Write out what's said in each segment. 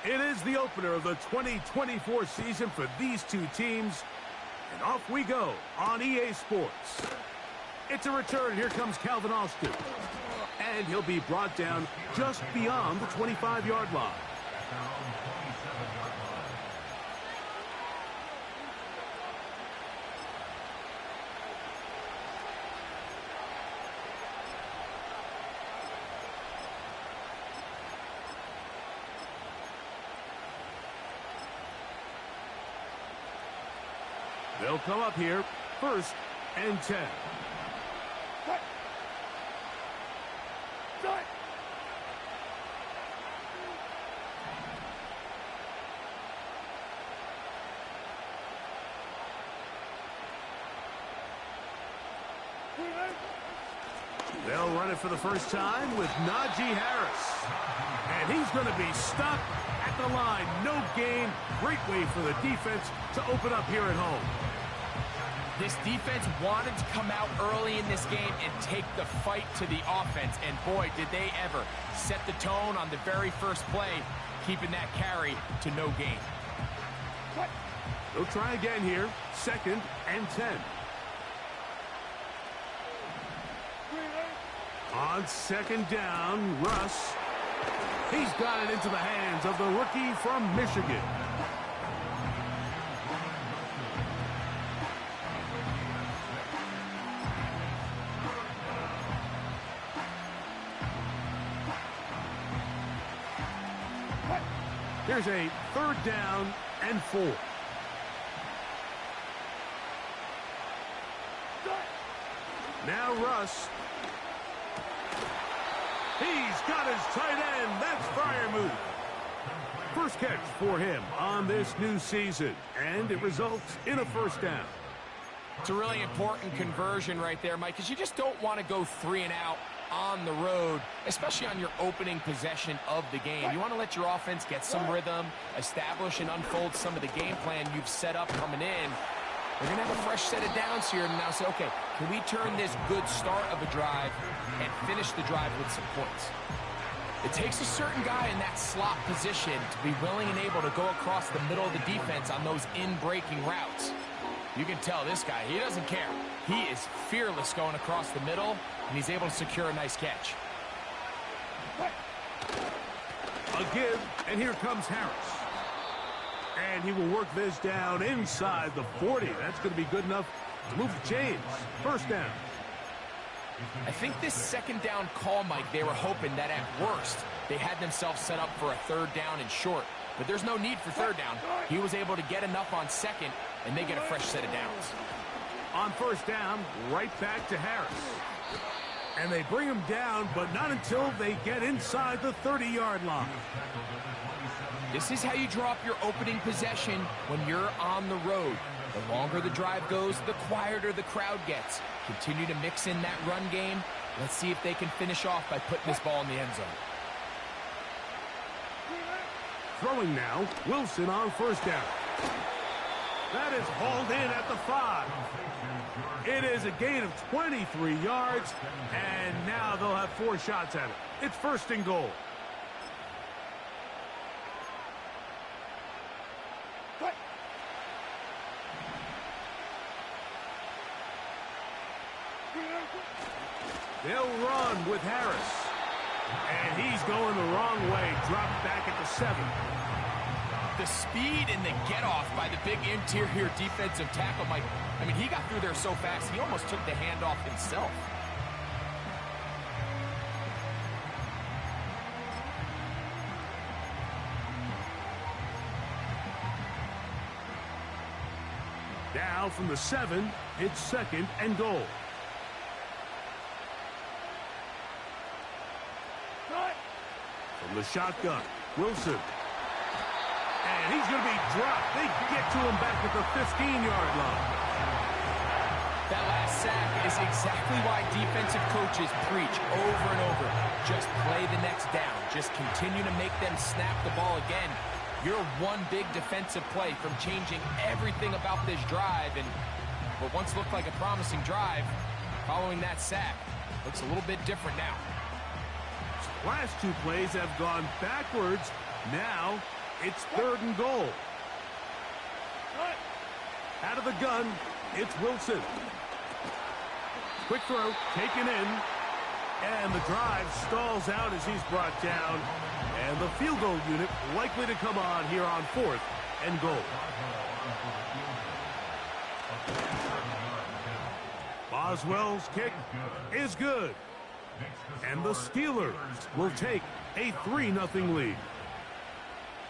It is the opener of the 2024 season for these two teams. And off we go on EA Sports. It's a return. Here comes Calvin Austin. And he'll be brought down just beyond the 25-yard line. They'll come up here, 1st and 10. They'll run it for the first time with Najee Harris. And he's going to be stuck at the line. No gain. Great way for the defense to open up here at home. This defense wanted to come out early in this game and take the fight to the offense. And boy, did they ever set the tone on the very first play, keeping that carry to no gain. They'll try again here, 2nd and 10. On 2nd down, Russ. He's got it into the hands of the rookie from Michigan. Here's a 3rd down and 4. Now Russ. He's got his tight end. That's Freiermuth. First catch for him on this new season, and it results in a 1st down. It's a really important conversion right there, Mike, because you just don't want to go 3 and out on the road, especially on your opening possession of the game. You want to let your offense get some rhythm, establish and unfold some of the game plan you've set up coming in. We're going to have a fresh set of downs here and now say, okay, can we turn this good start of a drive and finish the drive with some points? It takes a certain guy in that slot position to be willing and able to go across the middle of the defense on those in-breaking routes. You can tell this guy, he doesn't care. He is fearless going across the middle, and he's able to secure a nice catch. A give, and here comes Harris. And he will work this down inside the 40. That's going to be good enough to move the chains. 1st down. I think this 2nd down call, Mike, they were hoping that at worst they had themselves set up for a 3rd down and short. But there's no need for 3rd down. He was able to get enough on 2nd, and they get a fresh set of downs. On 1st down, right back to Harris. And they bring him down, but not until they get inside the 30-yard line. This is how you draw up your opening possession when you're on the road. The longer the drive goes, the quieter the crowd gets. Continue to mix in that run game. Let's see if they can finish off by putting this ball in the end zone. Throwing now, Wilson on 1st down. That is hauled in at the 5. It is a gain of 23 yards, and now they'll have 4 shots at it. It's 1st and goal. They'll run with Harris. And he's going the wrong way. Dropped back at the 7. The speed and the get-off by the big interior defensive tackle, Mike. I mean, he got through there so fast, he almost took the handoff himself. Now from the 7, it's 2nd and goal. From the shotgun, Wilson. And he's going to be dropped. They get to him back at the 15-yard line. That last sack is exactly why defensive coaches preach over and over. Just play the next down. Just continue to make them snap the ball again. You're one big defensive play from changing everything about this drive. And what once looked like a promising drive, following that sack, looks a little bit different now. Last two plays have gone backwards. Now it's 3rd and goal. Out of the gun, it's Wilson. Quick throw, taken in. And the drive stalls out as he's brought down. And the field goal unit likely to come on here on 4th and goal. Boswell's kick is good. And the Steelers will take a 3-0 lead.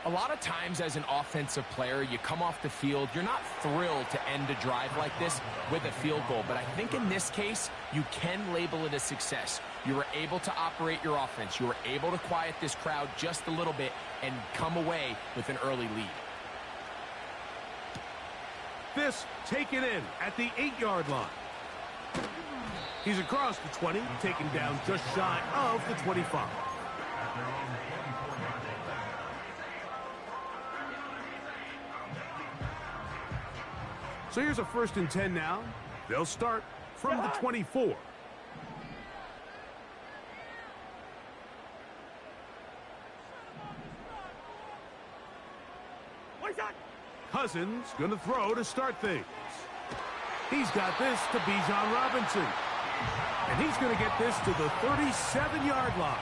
A lot of times as an offensive player, you come off the field, you're not thrilled to end a drive like this with a field goal. But I think in this case, you can label it a success. You were able to operate your offense. You were able to quiet this crowd just a little bit and come away with an early lead. This taken in at the 8-yard line. He's across the 20, taken down just shy of the 25. So here's a 1st and 10 now. They'll start from the 24. Cousins going to throw to start things. He's got this to Bijan Robinson. And he's going to get this to the 37-yard line.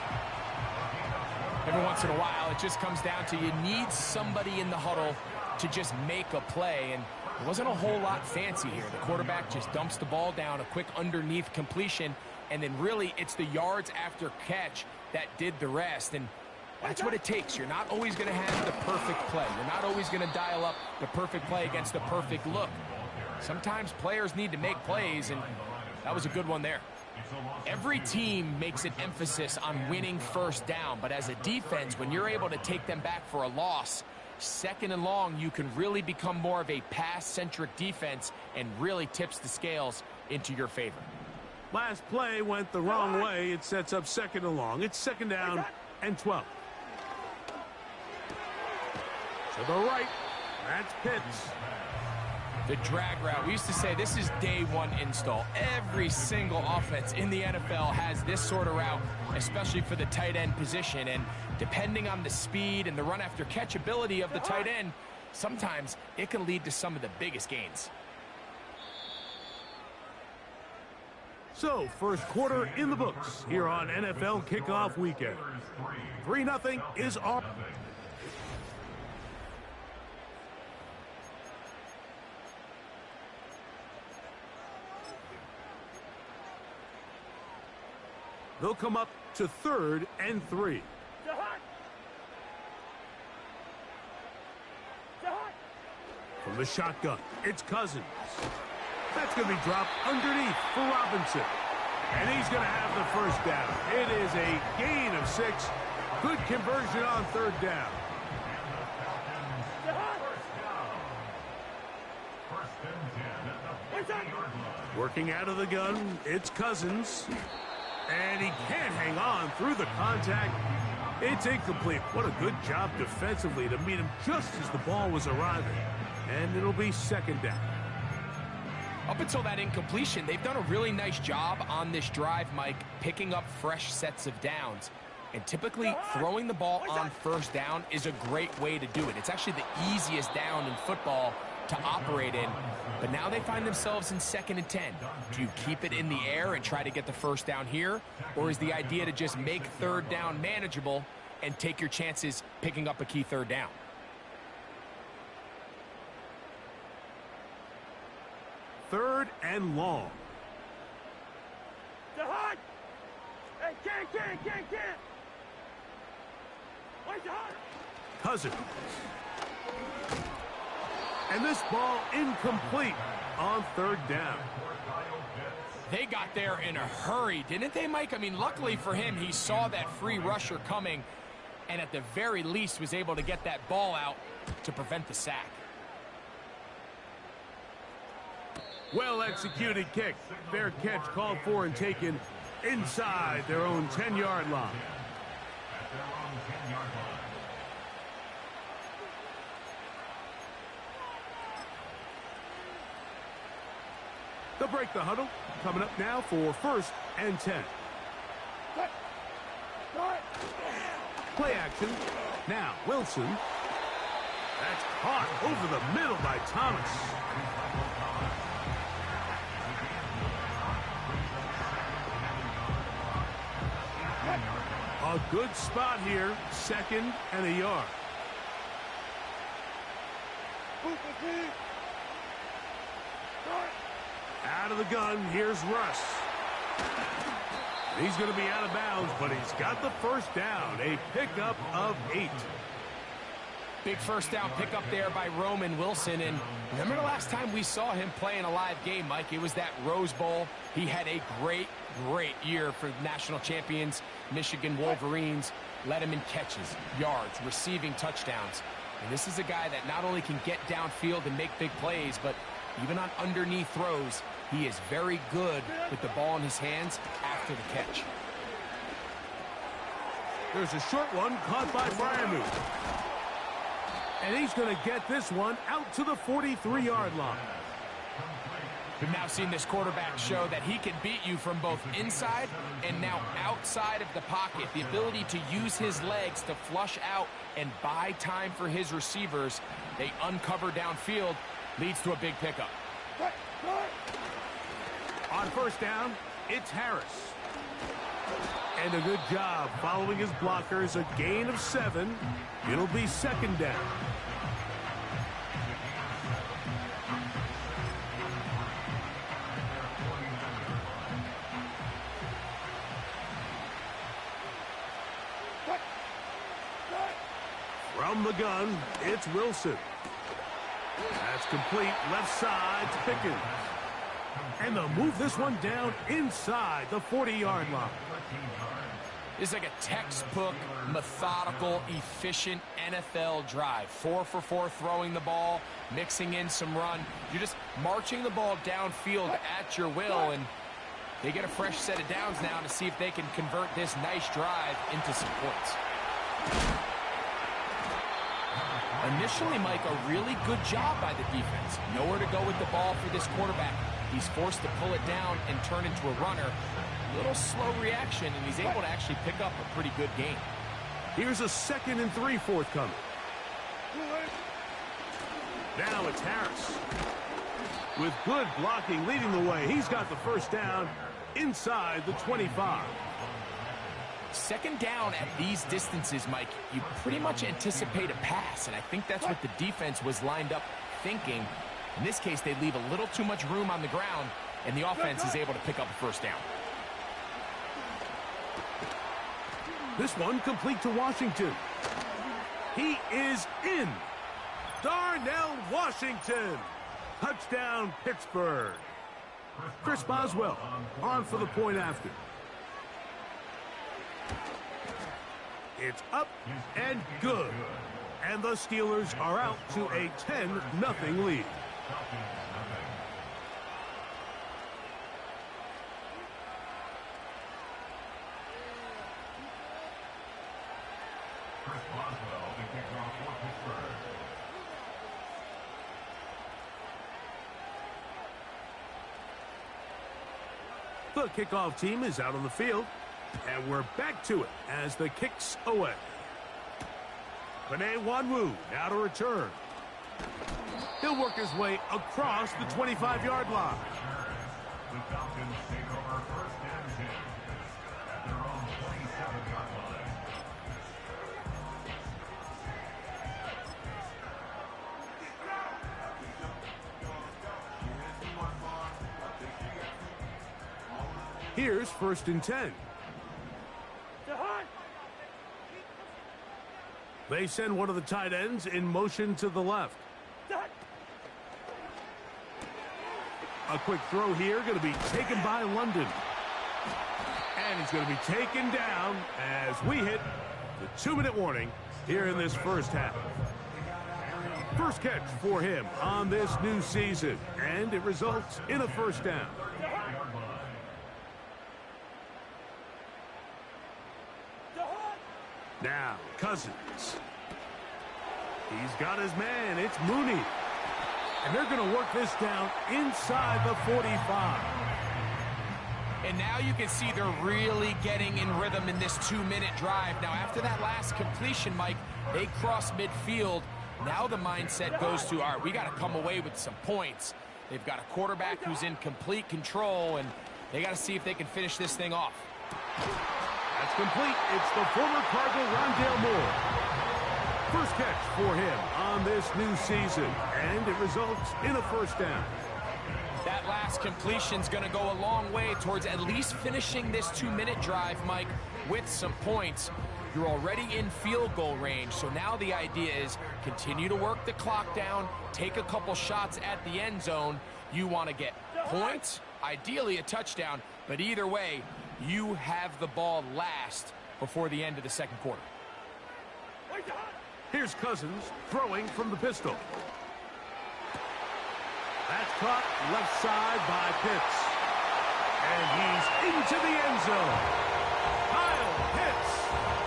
Every once in a while, it just comes down to you need somebody in the huddle to just make a play. And it wasn't a whole lot fancy here. The quarterback just dumps the ball down, a quick underneath completion, and then really it's the yards after catch that did the rest. And that's what it takes. You're not always going to have the perfect play. You're not always going to dial up the perfect play against the perfect look. Sometimes players need to make plays, and that was a good one there. Every team makes an emphasis on winning 1st down, but as a defense, when you're able to take them back for a loss, 2nd and long, you can really become more of a pass-centric defense and really tips the scales into your favor. Last play went the wrong way. It sets up 2nd and long. It's 2nd down and 12. To the right, that's Pitts. The drag route. We used to say this is day 1 install. Every single offense in the NFL has this sort of route, especially for the tight end position. And depending on the speed and the run after catch ability of the tight end, sometimes it can lead to some of the biggest gains. So, 1st quarter in the books here on NFL Kickoff Weekend. 3-0 is off. They'll come up to 3rd and 3. From the shotgun, it's Cousins. That's going to be dropped underneath for Robinson. And he's going to have the 1st down. It is a gain of 6. Good conversion on 3rd down. Working out of the gun, it's Cousins. And he can't hang on through the contact. It's incomplete. What a good job defensively to meet him just as the ball was arriving. And it'll be 2nd down. Up until that incompletion, they've done a really nice job on this drive, Mike, picking up fresh sets of downs. And typically, throwing the ball on 1st down is a great way to do it. It's actually the easiest down in football to operate in. But now they find themselves in 2nd and 10. Do you keep it in the air and try to get the 1st down here? Or is the idea to just make 3rd down manageable and take your chances picking up a key 3rd down? Third and long. Cousins. And this ball incomplete on 3rd down. They got there in a hurry, didn't they, Mike? I mean, luckily for him, he saw that free rusher coming and at the very least was able to get that ball out to prevent the sack. Well-executed kick. Fair catch called for and taken inside their own 10-yard line. They'll break the huddle. Coming up now for 1st and 10. Play action. Now, Wilson. That's caught over the middle by Thomas. A good spot here. 2nd and a yard. Out of the gun, here's Russ. He's going to be out of bounds, but he's got the first down. A pickup of 8. Big first down pickup there by Roman Wilson. And remember the last time we saw him play in a live game, Mike? It was that Rose Bowl. He had a great year for national champions, Michigan Wolverines. Led him in catches, yards, receiving touchdowns. And this is a guy that not only can get downfield and make big plays, but even on underneath throws, he is very good with the ball in his hands after the catch. There's a short one caught by Freiermuth. And he's going to get this one out to the 43-yard line. We've now seen this quarterback show that he can beat you from both inside and now outside of the pocket. The ability to use his legs to flush out and buy time for his receivers. They uncover downfield, leads to a big pickup. On first down, it's Harris. And a good job following his blockers. A gain of 7. It'll be 2nd down. From the gun, it's Wilson. That's complete. Left side to Pickens. And they'll move this one down inside the 40-yard line. It's like a textbook, methodical, efficient NFL drive. 4 for 4 throwing the ball, mixing in some run. You're just marching the ball downfield at your will, and they get a fresh set of downs now to see if they can convert this nice drive into some points. Initially, Mike, a really good job by the defense. Nowhere to go with the ball for this quarterback. He's forced to pull it down and turn into a runner. A little slow reaction, and he's able to actually pick up a pretty good gain. Here's a 2nd and 3 forthcoming. Now it's Harris. With good blocking leading the way, he's got the first down inside the 25. 2nd down at these distances, Mike, you pretty much anticipate a pass, and I think that's what the defense was lined up thinking. In this case, they leave a little too much room on the ground, and the offense is able to pick up a first down. This one complete to Washington. He is in. Darnell Washington. Touchdown, Pittsburgh. Chris Boswell on for the point after. It's up and good. And the Steelers are out to a 10-0 lead. The kickoff team is out on the field, and we're back to it as the kick's away. Penei Nwanwu now to return. He'll work his way across the 25-yard line. The Falcons take over 1st and 10 at their own 27-yard line. Here's 1st and 10. They send one of the tight ends in motion to the left. A quick throw here, going to be taken by London. And he's going to be taken down as we hit the 2-minute warning here in this first half. First catch for him on this new season, and it results in a first down. Now, Cousins. He's got his man. It's Mooney. And they're going to work this down inside the 45. And now you can see they're really getting in rhythm in this 2-minute drive. Now, after that last completion, Mike, they cross midfield. Now the mindset goes to, all right, we got to come away with some points. They've got a quarterback who's in complete control, and they got to see if they can finish this thing off. That's complete. It's the former Cardinal Rondale Moore. First catch for him on this new season, and it results in a first down. That last completion's going to go a long way towards at least finishing this 2-minute drive, Mike, with some points. You're already in field goal range, so now the idea is continue to work the clock down, take a couple shots at the end zone. You want to get points, ideally a touchdown, but either way, you have the ball last before the end of the second quarter. Here's Cousins throwing from the pistol. That's caught left side by Pitts. And he's into the end zone. Kyle Pitts,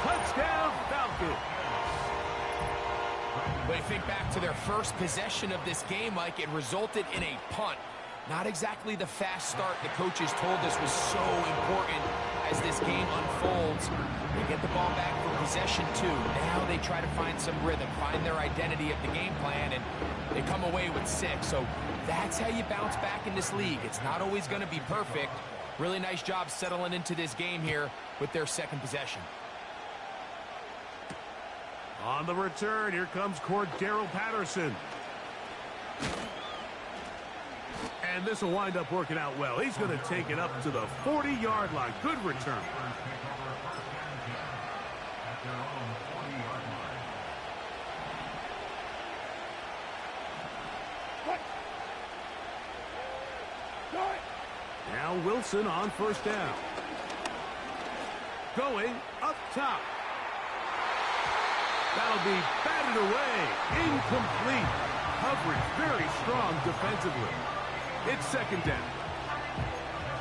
touchdown Falcons. When you think back to their first possession of this game, Mike, it resulted in a punt. Not exactly the fast start the coaches told us was so important as this game unfolds. They get the ball back for possession 2. Now they try to find some rhythm, find their identity of the game plan, and they come away with 6. So that's how you bounce back in this league. It's not always going to be perfect. Really nice job settling into this game here with their second possession. On the return, here comes Cordarrelle Patterson. And this will wind up working out well. He's going to take it up to the 40-yard line. Good return. Now Wilson on first down. Going up top. That'll be batted away. Incomplete. Coverage very strong defensively. It's second down.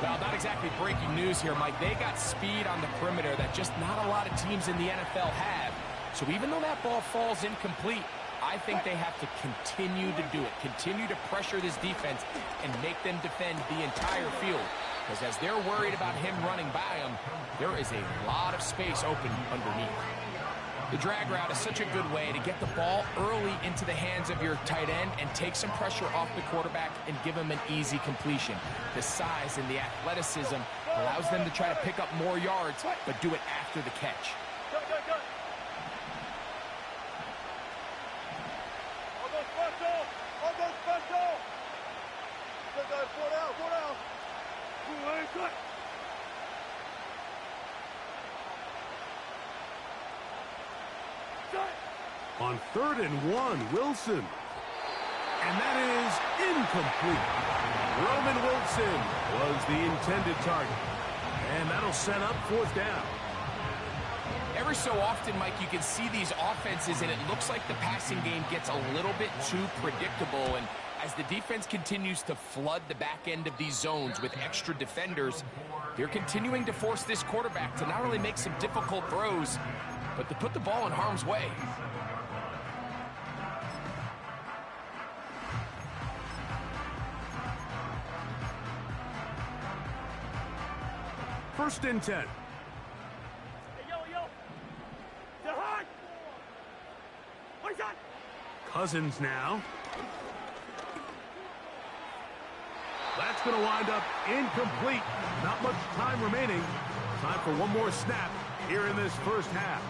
Well, not exactly breaking news here, Mike. They got speed on the perimeter that just not a lot of teams in the NFL have. So even though that ball falls incomplete, I think they have to continue to do it. Continue to pressure this defense and make them defend the entire field. Because as they're worried about him running by them, there is a lot of space open underneath. The drag route is such a good way to get the ball early into the hands of your tight end and take some pressure off the quarterback and give him an easy completion. The size and the athleticism allows them to try to pick up more yards, but do it after the catch. On 3rd and 1, Wilson. And that is incomplete. Roman Wilson was the intended target. And that'll set up 4th down. Every so often, Mike, you can see these offenses, and it looks like the passing game gets a little bit too predictable. And as the defense continues to flood the back end of these zones with extra defenders, they're continuing to force this quarterback to not only make some difficult throws, but to put the ball in harm's way. First and 10. Cousins now. That's going to wind up incomplete. Not much time remaining. Time for one more snap here in this first half.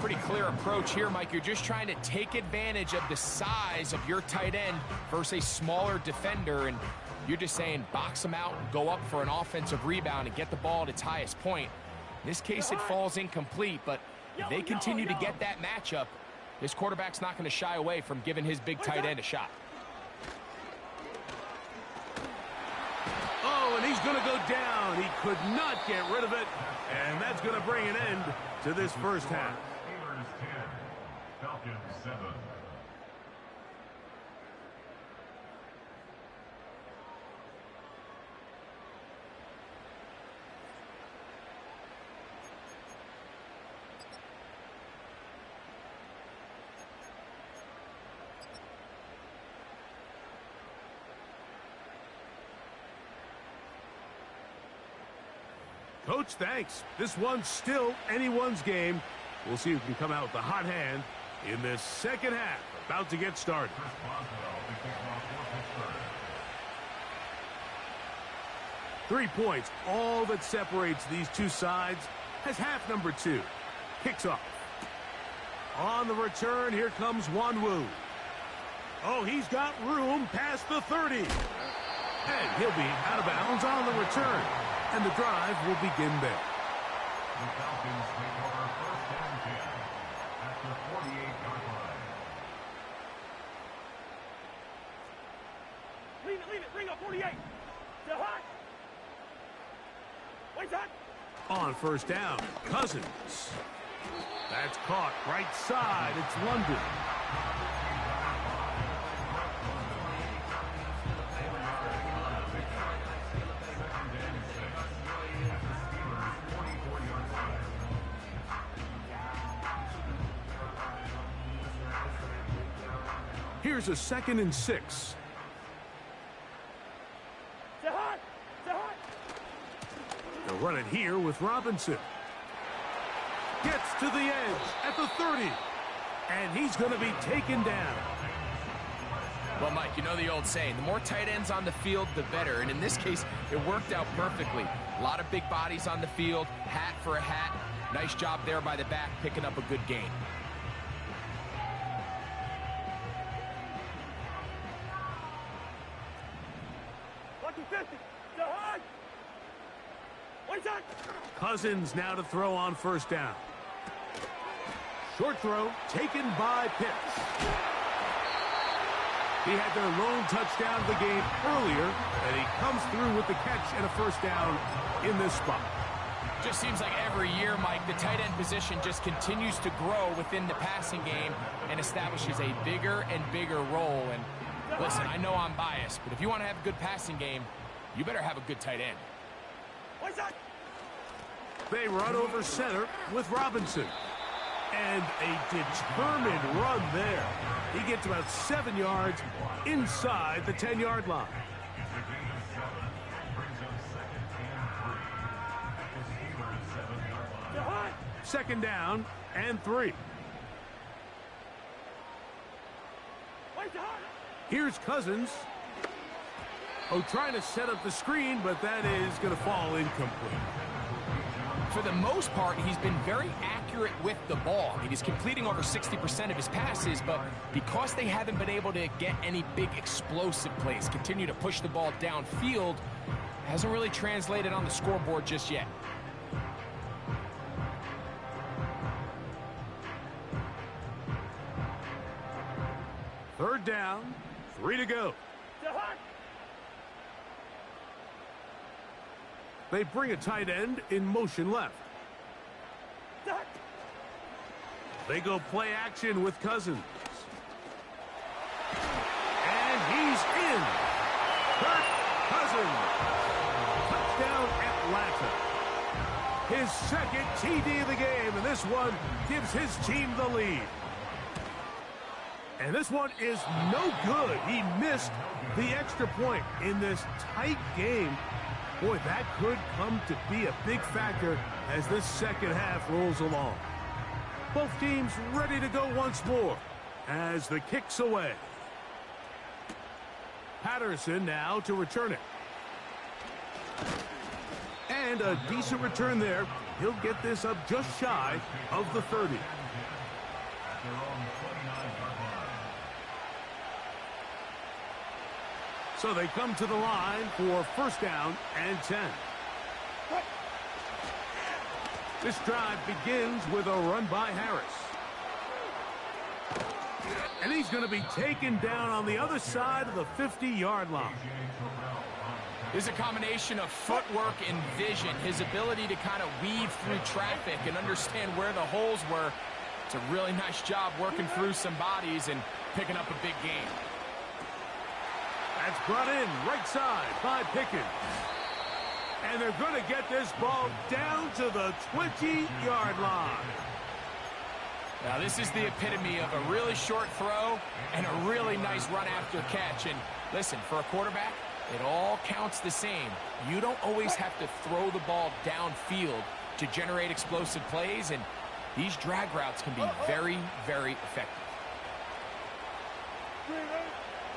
Pretty clear approach here, Mike. You're just trying to take advantage of the size of your tight end versus a smaller defender, and you're just saying box them out, go up for an offensive rebound, and get the ball at its highest point. In this case, it falls incomplete, but if they continue to get that matchup, this quarterback's not going to shy away from giving his big tight end a shot. Oh, and he's going to go down. He could not get rid of it, and that's going to bring an end to this first half. Steelers 10, Falcons 7. Coach, thanks. This one's still anyone's game. We'll see who can come out with the hot hand in this second half. About to get started. 3 points, all that separates these two sides, as half number 2 kicks off. On the return, here comes Wanwu. Oh, he's got room past the 30. And he'll be out of bounds on the return. And the drive will begin there. The Falcons take over first and 10 at the 48-yard line. Leave it, bring up 48. To hot. Wait, hot. On first down, Cousins. That's caught right side. It's London. Here's a 2nd and 6. They'll run it here with Robinson. Gets to the edge at the 30. And he's going to be taken down. Well, Mike, you know the old saying, the more tight ends on the field, the better. And in this case, it worked out perfectly. A lot of big bodies on the field, hat for a hat. Nice job there by the back, picking up a good gain. Cousins now to throw on first down. Short throw taken by Pitts. He had their lone touchdown of the game earlier, and he comes through with the catch and a first down in this spot. Just seems like every year, Mike, the tight end position just continues to grow within the passing game and establishes a bigger and bigger role. And listen, I know I'm biased, but if you want to have a good passing game, you better have a good tight end. What's that? They run over center with Robinson. And a determined run there. He gets about 7 yards inside the 10-yard line. Second down and 3. Here's Cousins. Oh, trying to set up the screen, but that is going to fall incomplete. For the most part, he's been very accurate with the ball. I mean, he's completing over 60% of his passes, but because they haven't been able to get any big explosive plays, continue to push the ball downfield, hasn't really translated on the scoreboard just yet. Third down, 3 to go. They bring a tight end in motion left. They go play action with Cousins. And he's in. Kirk Cousins. Touchdown Atlanta. His 2nd TD of the game, and this one gives his team the lead. And this one is no good. He missed the extra point in this tight game. Boy, that could come to be a big factor as this second half rolls along. Both teams ready to go once more as the kick's away. Patterson now to return it. And a decent return there. He'll get this up just shy of the 30. So they come to the line for first down and 10. This drive begins with a run by Harris. And he's going to be taken down on the other side of the 50-yard line. There's a combination of footwork and vision, his ability to kind of weave through traffic and understand where the holes were. It's a really nice job working through some bodies and picking up a big gain. That's brought in right side by Pickens. And they're going to get this ball down to the 20-yard line. Now, this is the epitome of a really short throw and a really nice run after catch. And listen, for a quarterback, It all counts the same. You don't always have to throw the ball downfield to generate explosive plays, and these drag routes can be very, very effective.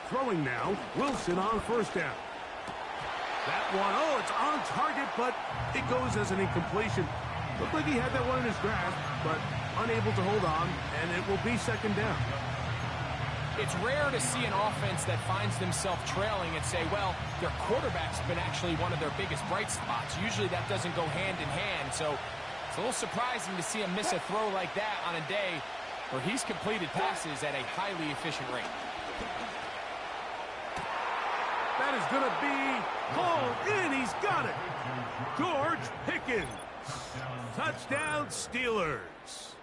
Throwing now, Wilson on first down. That one, oh, it's on target, but it goes as an incompletion. Looked like he had that one in his grasp, but unable to hold on, and it will be second down. It's rare to see an offense that finds themselves trailing and say, well, their quarterback's been actually one of their biggest bright spots. Usually that doesn't go hand in hand, so it's a little surprising to see him miss a throw like that on a day where he's completed passes at a highly efficient rate. That is going to be hauled in. He's got it. George Pickens. Touchdown, Steelers.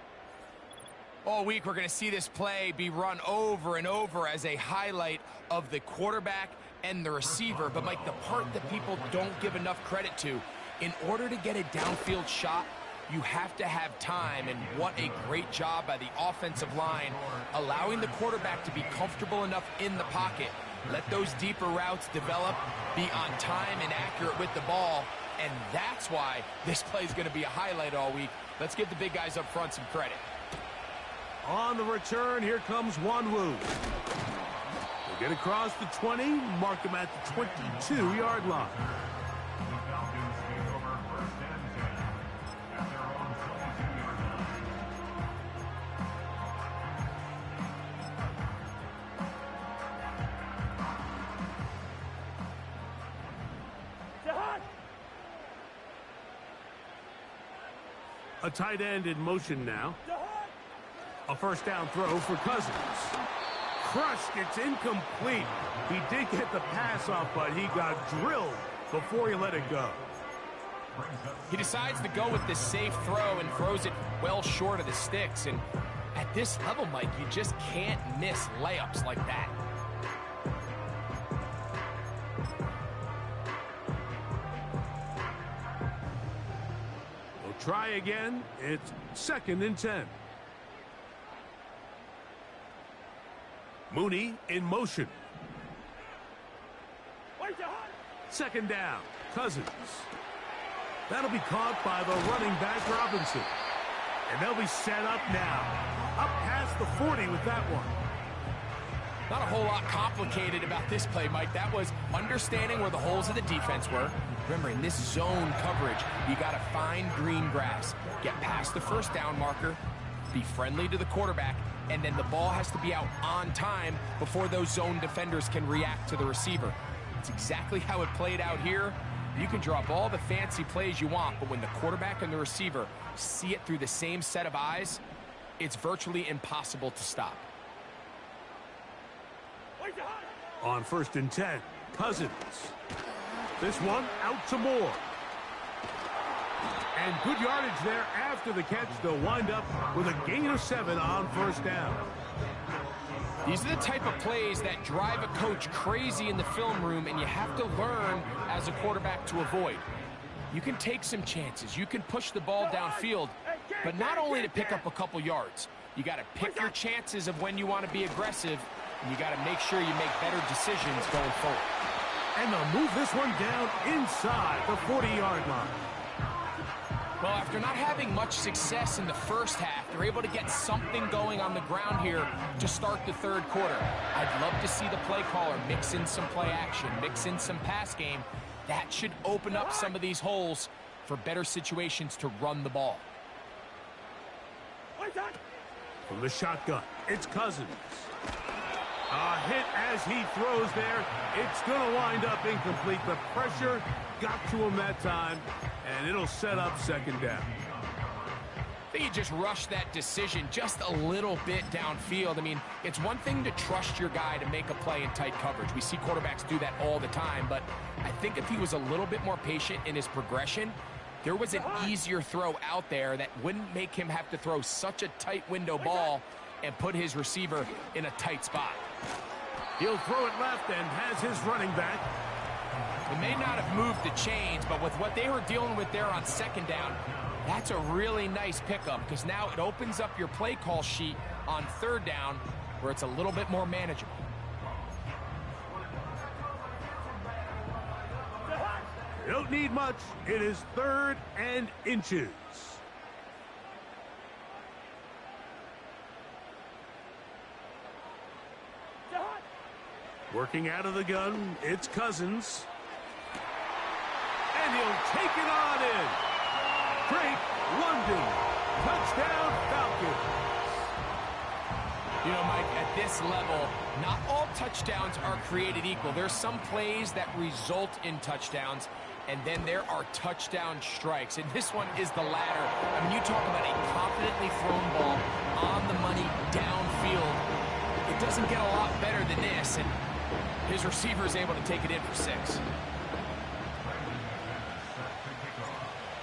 All week, we're going to see this play be run over and over as a highlight of the quarterback and the receiver. But, Mike, the part that people don't give enough credit to, in order to get a downfield shot, you have to have time, and what a great job by the offensive line, allowing the quarterback to be comfortable enough in the pocket. Let those deeper routes develop, be on time and accurate with the ball, and that's why this play is going to be a highlight all week. Let's give the big guys up front some credit. On the return, here comes Wanwu. They get across the 20, mark him at the 22-yard line. The Falcons take over first and 10 at their own 22-yard line. Jahan! A tight end in motion now. Jahan! A first down throw for Cousins. Crushed, it's incomplete. He did get the pass off, but he got drilled before he let it go. He decides to go with the safe throw and throws it well short of the sticks. And at this level, Mike, you just can't miss layups like that. We'll try again. It's second and 10. Mooney in motion. Wait, Jahan! Second down. Cousins. That'll be caught by the running back Robinson. And they'll be set up now. Up past the 40 with that one. Not a whole lot complicated about this play, Mike. That was understanding where the holes of the defense were. Remember, in this zone coverage, you got to find green grass. Get past the first down marker. Be friendly to the quarterback. And then the ball has to be out on time before those zone defenders can react to the receiver. It's exactly how it played out here. You can draw up all the fancy plays you want, but when the quarterback and the receiver see it through the same set of eyes, it's virtually impossible to stop. Wait, Jahan! On first and 10, Cousins. This one out to Moore. And good yardage there after the catch. They'll wind up with a gain of 7 on first down. These are the type of plays that drive a coach crazy in the film room, and you have to learn as a quarterback to avoid. You can take some chances. You can push the ball downfield, but not only to pick up a couple yards. You got to pick your chances of when you want to be aggressive, and you got to make sure you make better decisions going forward. And they'll move this one down inside the 40-yard line. Well, after not having much success in the first half, they're able to get something going on the ground here to start the third quarter. I'd love to see the play caller mix in some play action, mix in some pass game. That should open up some of these holes for better situations to run the ball. From the shotgun, it's Cousins. A hit as he throws there. It's going to wind up incomplete. The pressure got to him that time, and it'll set up second down. I think he just rushed that decision just a little bit downfield. I mean, it's one thing to trust your guy to make a play in tight coverage. We see quarterbacks do that all the time, but I think if he was a little bit more patient in his progression, there was an easier throw out there that wouldn't make him have to throw such a tight window ball and put his receiver in a tight spot. He'll throw it left and has his running back. It may not have moved the chains, but with what they were dealing with there on second down, that's a really nice pickup because now it opens up your play call sheet on third down where it's a little bit more manageable. They don't need much. It is 3rd and inches. Working out of the gun, it's Cousins. And he'll take it on in. Drake London. Touchdown Falcons. You know, Mike, at this level, not all touchdowns are created equal. There's some plays that result in touchdowns, and then there are touchdown strikes. And this one is the latter. I mean, you talk about a confidently thrown ball on the money downfield. It doesn't get a lot better than this, and his receiver is able to take it in for 6.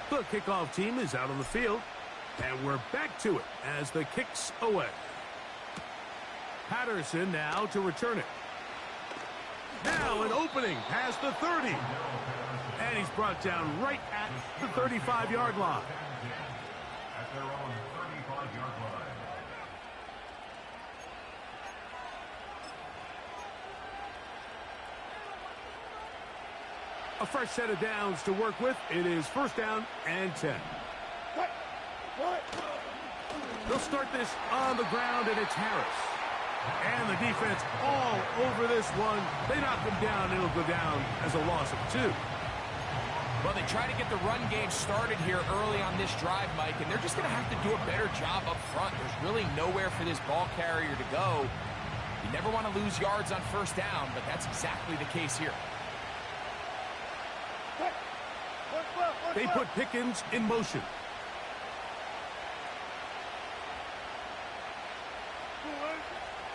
The kickoff team is out on the field, and we're back to it as the kick's away. Patterson now to return it. Now an opening past the 30. And he's brought down right at the 35-yard line. At their own 35-yard line. A fresh set of downs to work with. It is 1st down and 10. They'll start this on the ground, and it's Harris. And the defense all over this one. They knock him down. It'll go down as a loss of 2. Well, they try to get the run game started here early on this drive, Mike, and they're just going to have to do a better job up front. There's really nowhere for this ball carrier to go. You never want to lose yards on 1st down, but that's exactly the case here. They put Pickens in motion.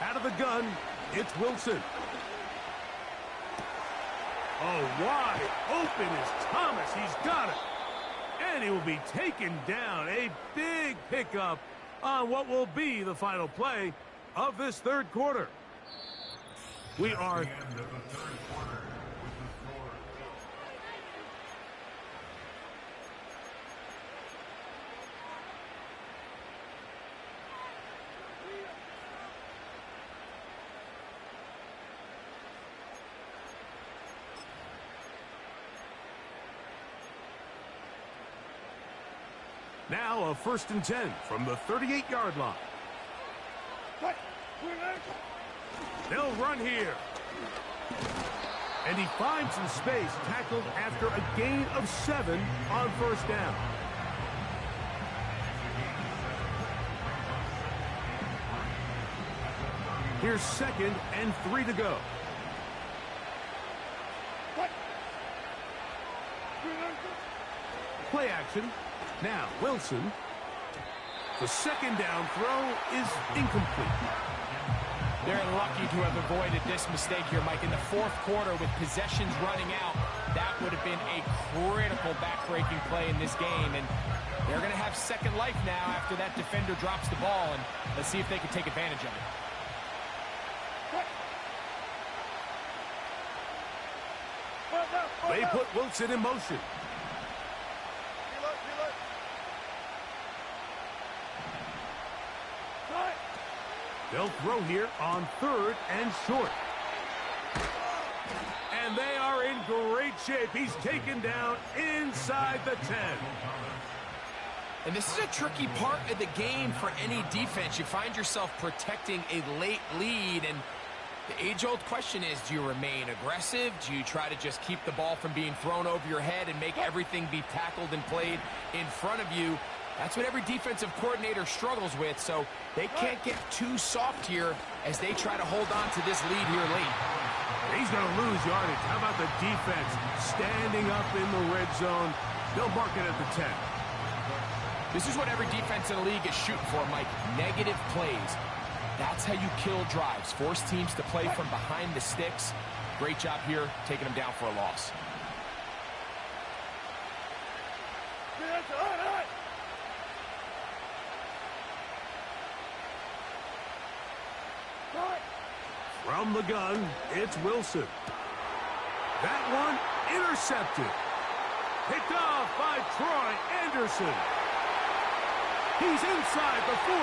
Out of the gun, it's Wilson. Oh, wide open is Thomas. He's got it. And he will be taken down. A big pickup on what will be the final play of this 3rd quarter. We are... The end of the 3rd quarter with the score. Now a 1st and 10 from the 38-yard line. They'll run here. And he finds some space, tackled after a gain of 7 on 1st down. Here's 2nd and 3 to go. Play action. Now Wilson. The 2nd down throw is incomplete. They're lucky to have avoided this mistake here, Mike. In the 4th quarter, with possessions running out, that would have been a critical back-breaking play in this game. And they're going to have second life now after that defender drops the ball. And let's see if they can take advantage of it. They put Wilson in motion. They'll throw here on 3rd and short. And they are in great shape. He's taken down inside the 10. And this is a tricky part of the game for any defense. You find yourself protecting a late lead, and the age-old question is, do you remain aggressive? Do you try to just keep the ball from being thrown over your head and make everything be tackled and played in front of you? That's what every defensive coordinator struggles with, so they can't get too soft here as they try to hold on to this lead here late. He's going to lose yardage. How about the defense standing up in the red zone? They'll mark it at the 10. This is what every defense in the league is shooting for, Mike. Negative plays. That's how you kill drives. Force teams to play from behind the sticks. Great job here, taking them down for a loss. From the gun, it's Wilson. That one intercepted. Picked off by Troy Anderson. He's inside the 40.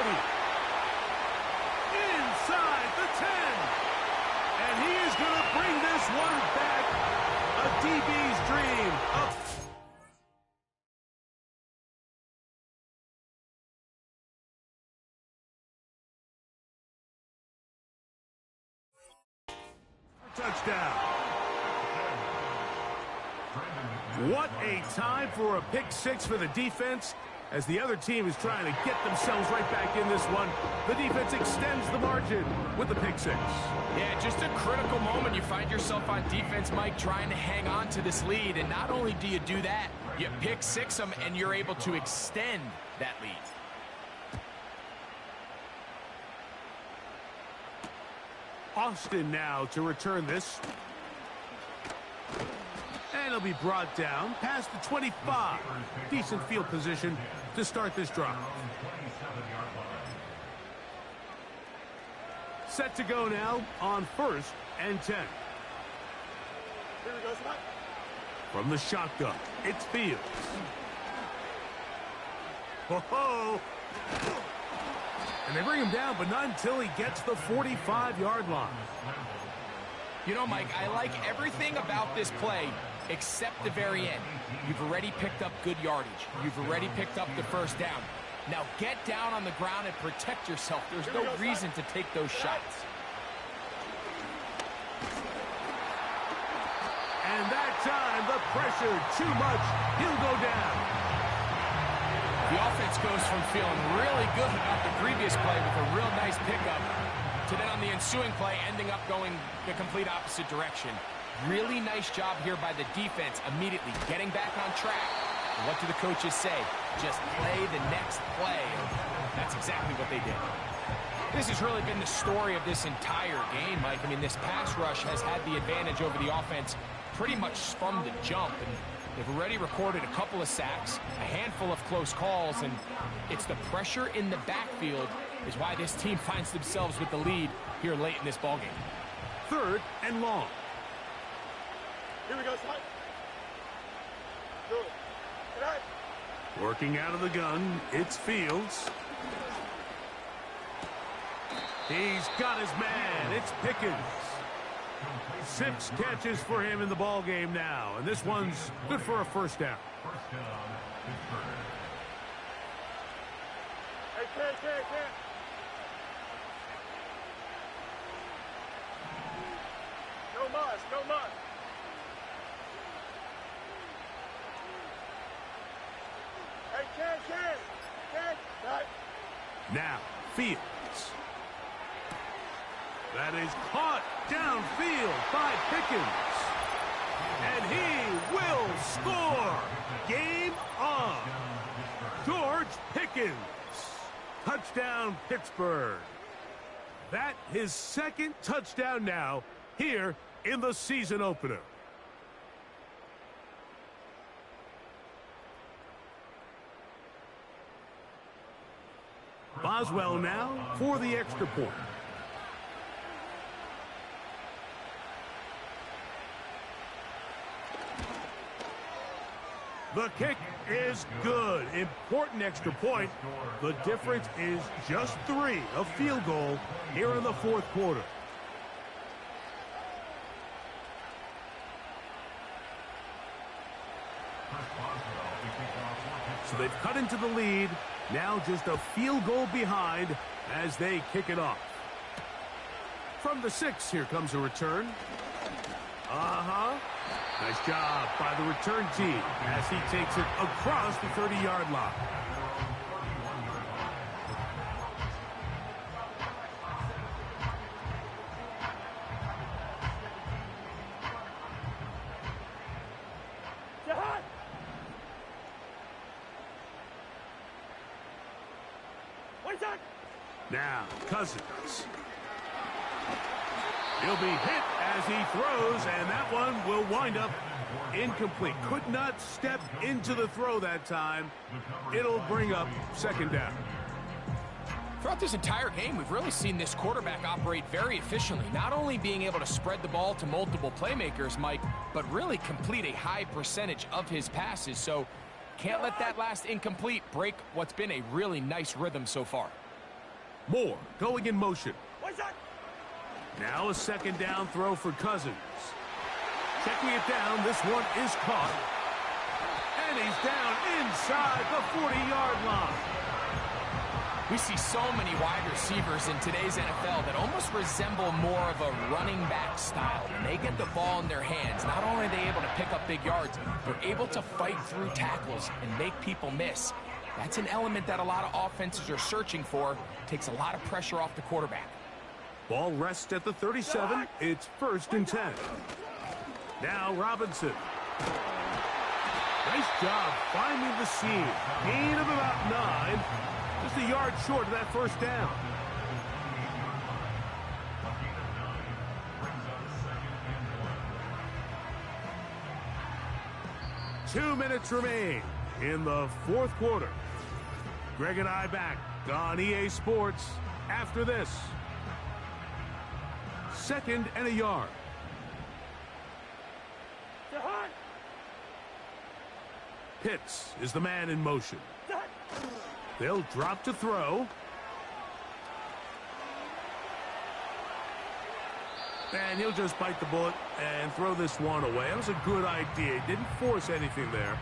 Inside the 10. And he is going to bring this one back A DB's dream. Touchdown. What a time for a pick six for the defense. As the other team is trying to get themselves right back in this one, the defense extends the margin with the pick six. Yeah, just a critical moment. You find yourself on defense, Mike, trying to hang on to this lead. And not only do you do that, you pick six them, and you're able to extend that lead. Austin now to return this. And it'll be brought down past the 25. Decent field position to start this drive. Set to go now on 1st and 10. Here we go, Scott. From the shotgun, it's Fields. Ho-ho! And they bring him down, but not until he gets the 45-yard line. You know, Mike, I like everything about this play except the very end. You've already picked up good yardage. You've already picked up the first down. Now get down on the ground and protect yourself. There's no reason to take those shots. And that time, the pressure, too much. He'll go down. The offense goes from feeling really good about the previous play with a real nice pickup to then on the ensuing play ending up going the complete opposite direction. Really nice job here by the defense immediately getting back on track. And what do the coaches say? Just play the next play. That's exactly what they did. This has really been the story of this entire game, Mike. I mean, this pass rush has had the advantage over the offense pretty much from the jump. And they've already recorded a couple of sacks, a handful of close calls, and it's the pressure in the backfield is why this team finds themselves with the lead here late in this ballgame. 3rd and long. Here we go, Scott. Good. Good night. Working out of the gun, it's Fields. He's got his man. It's Pickens. 6 catches for him in the ball game now, and this one's good for a first down. Hey, Ken. No muss. Hey, Ken. Right. Now, Fields. That is caught downfield by Pickens. And he will score. Game on. George Pickens. Touchdown, Pittsburgh. That his 2nd touchdown now here in the season opener. Boswell now for the extra point. The kick is good. Important extra point. The difference is just 3, a field goal here in the 4th quarter. So they've cut into the lead. Now just a field goal behind as they kick it off. From the 6, here comes a return. Nice job by the return team as he takes it across the 30-yard line. Jahan! Wait up! Now, Cousins. He'll be hit as he throws, and that one will wind up incomplete. Could not step into the throw that time. It'll bring up 2nd down. Throughout this entire game, we've really seen this quarterback operate very efficiently, not only being able to spread the ball to multiple playmakers, Mike, but really complete a high percentage of his passes. So can't let that last incomplete break what's been a really nice rhythm so far. Moore going in motion. What's that? Now a 2nd down throw for Cousins. Checking it down. This one is caught. And he's down inside the 40-yard line. We see so many wide receivers in today's NFL that almost resemble more of a running back style. When they get the ball in their hands, not only are they able to pick up big yards, they're able to fight through tackles and make people miss. That's an element that a lot of offenses are searching for. Takes a lot of pressure off the quarterback. Ball rests at the 37. It's 1st and 10. Now Robinson. Nice job finding the seam. Gain of about 9. Just a yard short of that first down. Two minutes remain in the 4th quarter. Greg and I back on EA Sports after this. 2nd and a yard. Pitts is the man in motion. They'll drop to throw. And he'll just bite the bullet and throw this one away. That was a good idea. He didn't force anything there.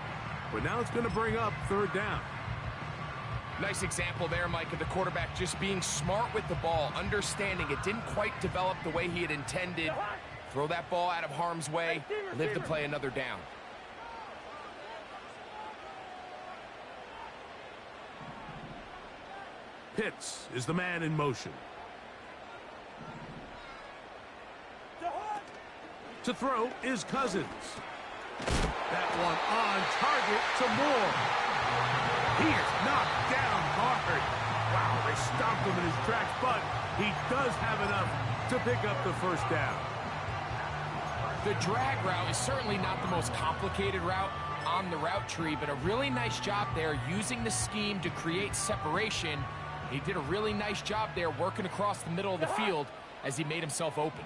But now it's going to bring up 3rd down. Nice example there, Mike, of the quarterback just being smart with the ball, understanding it didn't quite develop the way he had intended. Throw that ball out of harm's way, live to play another down. Pitts is the man in motion. To throw is Cousins. That one on target to Moore. He is knocked down hard. Wow, they stopped him in his tracks, but he does have enough to pick up the 1st down. The drag route is certainly not the most complicated route on the route tree, but a really nice job there using the scheme to create separation. He did a really nice job there working across the middle of the field as he made himself open.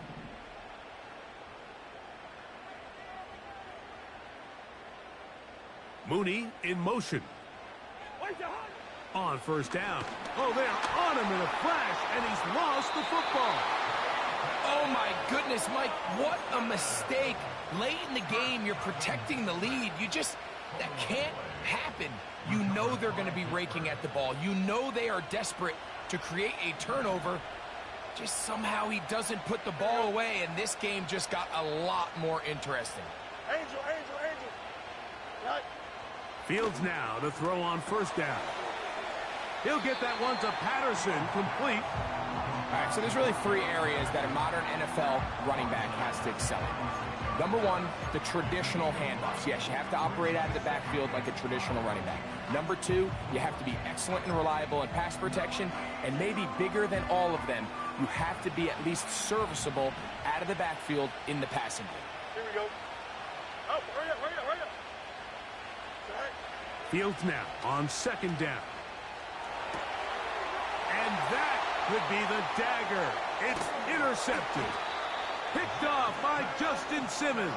Mooney in motion. On 1st down. Oh, they're on him in a flash, and he's lost the football. Oh, my goodness, Mike, what a mistake. Late in the game, you're protecting the lead. That can't happen. You know they're going to be raking at the ball. You know they are desperate to create a turnover. Just somehow he doesn't put the ball away, and this game just got a lot more interesting. Angel. Right. Fields now to throw on 1st down. He'll get that one to Patterson, complete. All right, so there's really 3 areas that a modern NFL running back has to excel in. Number 1, the traditional handoffs. Yes, you have to operate out of the backfield like a traditional running back. Number 2, you have to be excellent and reliable in pass protection, and maybe bigger than all of them, you have to be at least serviceable out of the backfield in the passing game. Here we go. Oh, hurry up. Right. Fields now on 2nd down. And that could be the dagger. It's intercepted. Picked off by Justin Simmons.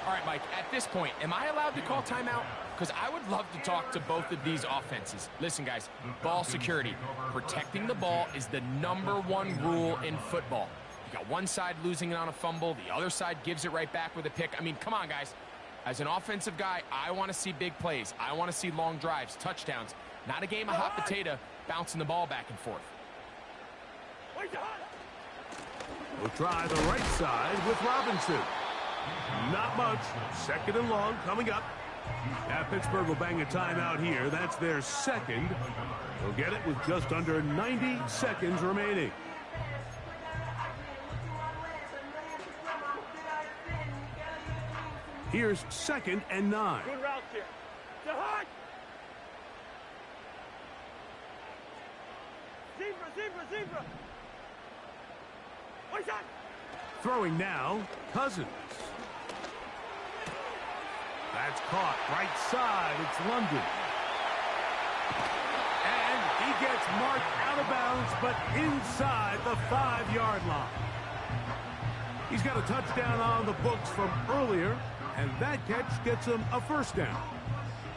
All right, Mike, at this point, am I allowed to call timeout? Because I would love to talk to both of these offenses. Listen, guys, ball security. Protecting the ball is the #1 rule in football. You got one side losing it on a fumble. The other side gives it right back with a pick. I mean, come on, guys. As an offensive guy, I want to see big plays. I want to see long drives, touchdowns. Not a game of hot potato bouncing the ball back and forth. We'll try the right side with Robinson. Not much. 2nd and long coming up. Now Pittsburgh will bang a timeout here. That's their 2nd. They'll get it with just under 90 seconds remaining. Here's 2nd and 9. Good route here. Zebra. What's that? Throwing now, Cousins. That's caught right side. It's London. And he gets marked out of bounds, but inside the 5-yard line. He's got a touchdown on the books from earlier, and that catch gets him a 1st down.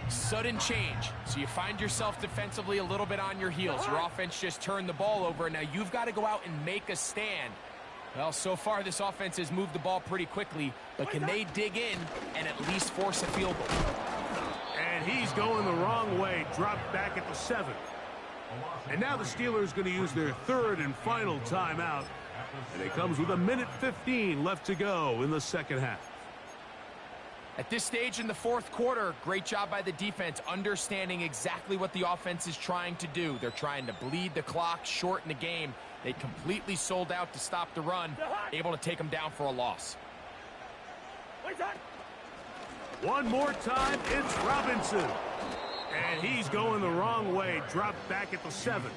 Sudden change. So you find yourself defensively a little bit on your heels. Your offense just turned the ball over. Now you've got to go out and make a stand. Well, so far this offense has moved the ball pretty quickly, but can they dig in and at least force a field goal? And he's going the wrong way, dropped back at the 7. And now the Steelers going to use their third and final timeout. And it comes with 1:15 left to go in the second half. At this stage in the fourth quarter, great job by the defense, understanding exactly what the offense is trying to do. They're trying to bleed the clock, shorten the game. They completely sold out to stop the run, able to take them down for a loss. One more time, it's Robinson. And he's going the wrong way, dropped back at the 7.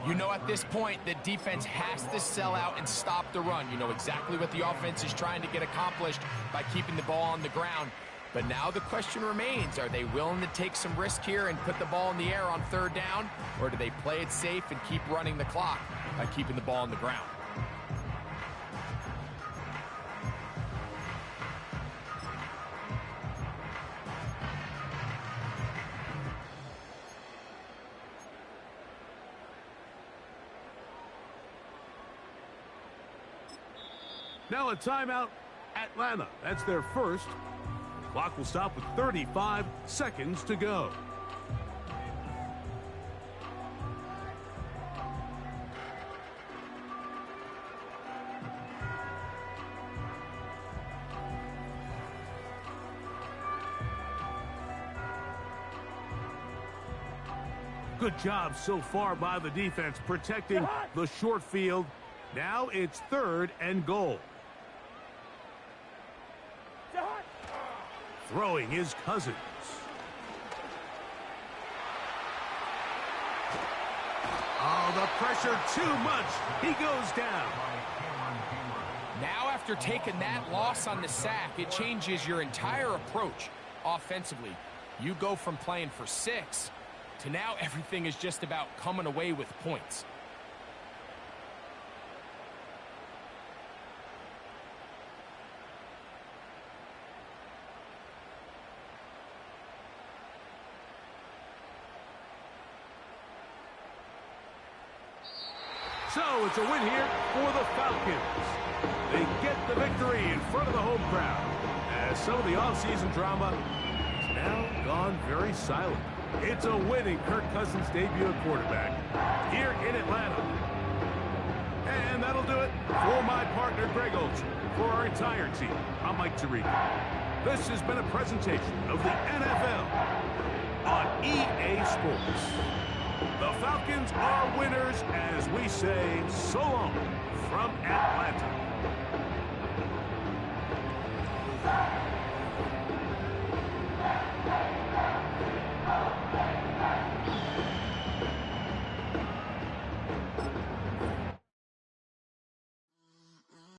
You know at this point, the defense has to sell out and stop the run. You know exactly what the offense is trying to get accomplished by keeping the ball on the ground. But now the question remains, are they willing to take some risk here and put the ball in the air on third down? Or do they play it safe and keep running the clock by keeping the ball on the ground? Now a timeout, Atlanta. That's their first. The clock will stop with 35 seconds to go. Good job so far by the defense protecting the short field. Now it's 3rd and goal. Throwing his Cousins. Oh, the pressure too much. He goes down. Now after taking that loss on the sack, it changes your entire approach offensively. You go from playing for 6 to now everything is just about coming away with points. So it's a win here for the Falcons. They get the victory in front of the home crowd, as some of the offseason drama has now gone very silent. It's a win in Kirk Cousins' debut at quarterback here in Atlanta. And that'll do it for my partner, Greg Olsen. For our entire team, I'm Mike Tirico. This has been a presentation of the NFL on EA Sports. The Falcons are winners as we say so long from Atlanta.